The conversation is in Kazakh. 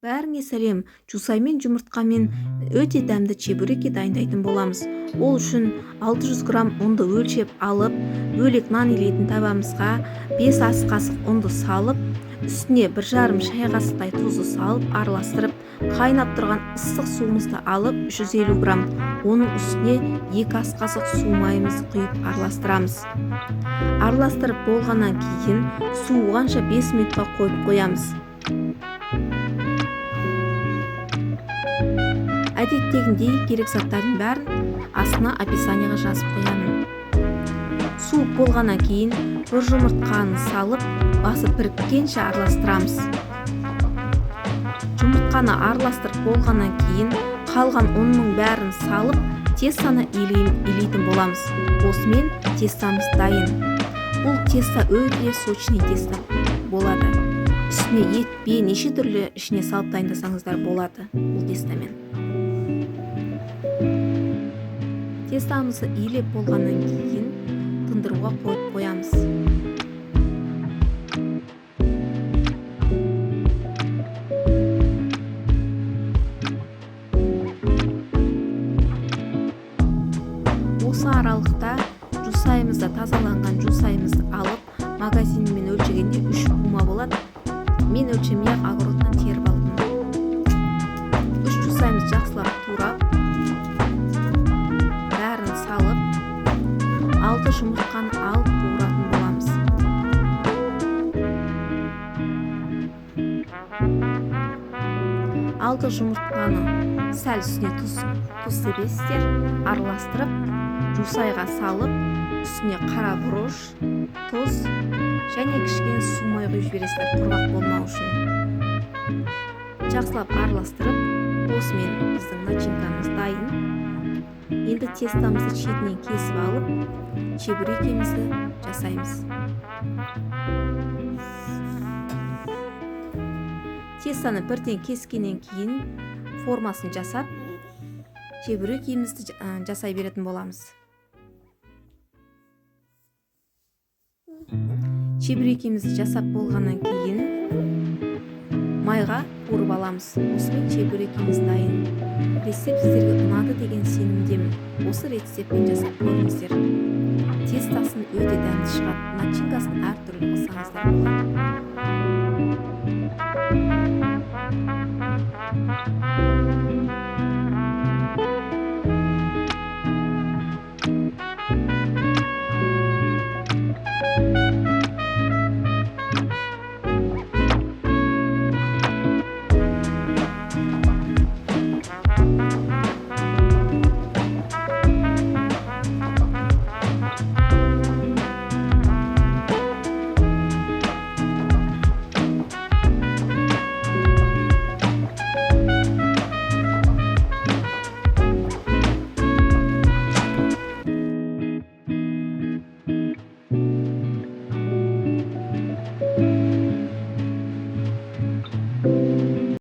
Бәріңе сәлем. Жусаймен жұмыртқамен өте дәмді чебуреки дайындайтын боламыз. Ол үшін 600 грамм ұнды өлшеп алып, бөлек нан илейтін табамызға 5 ас қасық ұнды салып, үстіне 1,5 шай қасықтай тұзды салып, араластырып, қайнап тұрған ыстық суымызды алып, 350 грамм оның үстіне 2 ас қасық су майымызды құйып араластырамыз. Араластырып болғаннан кейін суығанша 5 минутқа қойып қоямыз. Әдеттегіндей керек заттардың бәрін астына описанияға жазып қоямын. Суып болғаннан кейін бір жұмыртқаны салып, басы біріккенше араластырамыз. Жұмыртқаны араластырып болғаннан кейін қалған ұнның бәрін салып, тестаны илейтін боламыз. Осымен тестамыз дайын. Бұл теста өте сочный теста болады. Үстіне ет, бие неше түрлі ішіне салып дайындасаңыздар болады бұл тестамен. Тестамызды илеп болғаннан кейін тындыруға қойып қоямыз. Осы аралықта жусайымызды, тазаланған жусайымызды алып, магазинмен өлшегенде 3 бума болады. Мен өлшемей огородтан теріп алдым. 3 жусайымызды жақсылап турап, бәрін салып, 6 жұмыртқаны алып қуыратын боламыз. Алты жұмыртқаны сәл үстіне тұз себесіздер, араластырып, жусайға салып, үстіне қара бұрыш, тұз және кішкене су май құйып жібересіздер, құрғақ болмау үшін. Жақсылап араластырып, осымен біздің начинкамыз дайын. Енді тестамызды шетінен кесіп алып, чебурекимізді жасаймыз. Тестаны бірден кескеннен кейін формасын жасап, чебурекимізді жасай беретін боламыз. Чебурекимізді жасап болғаннан кейін майға қуырып аламыз. Осымен чебурекиміз дайын. Рецепт сіздерге ұнады деген сенімдемін. Осы рецептпен жасап көріңіздер. Тестасын өте дәмді шығады. Начинкасын әртүрлі қылсаңыздар болады.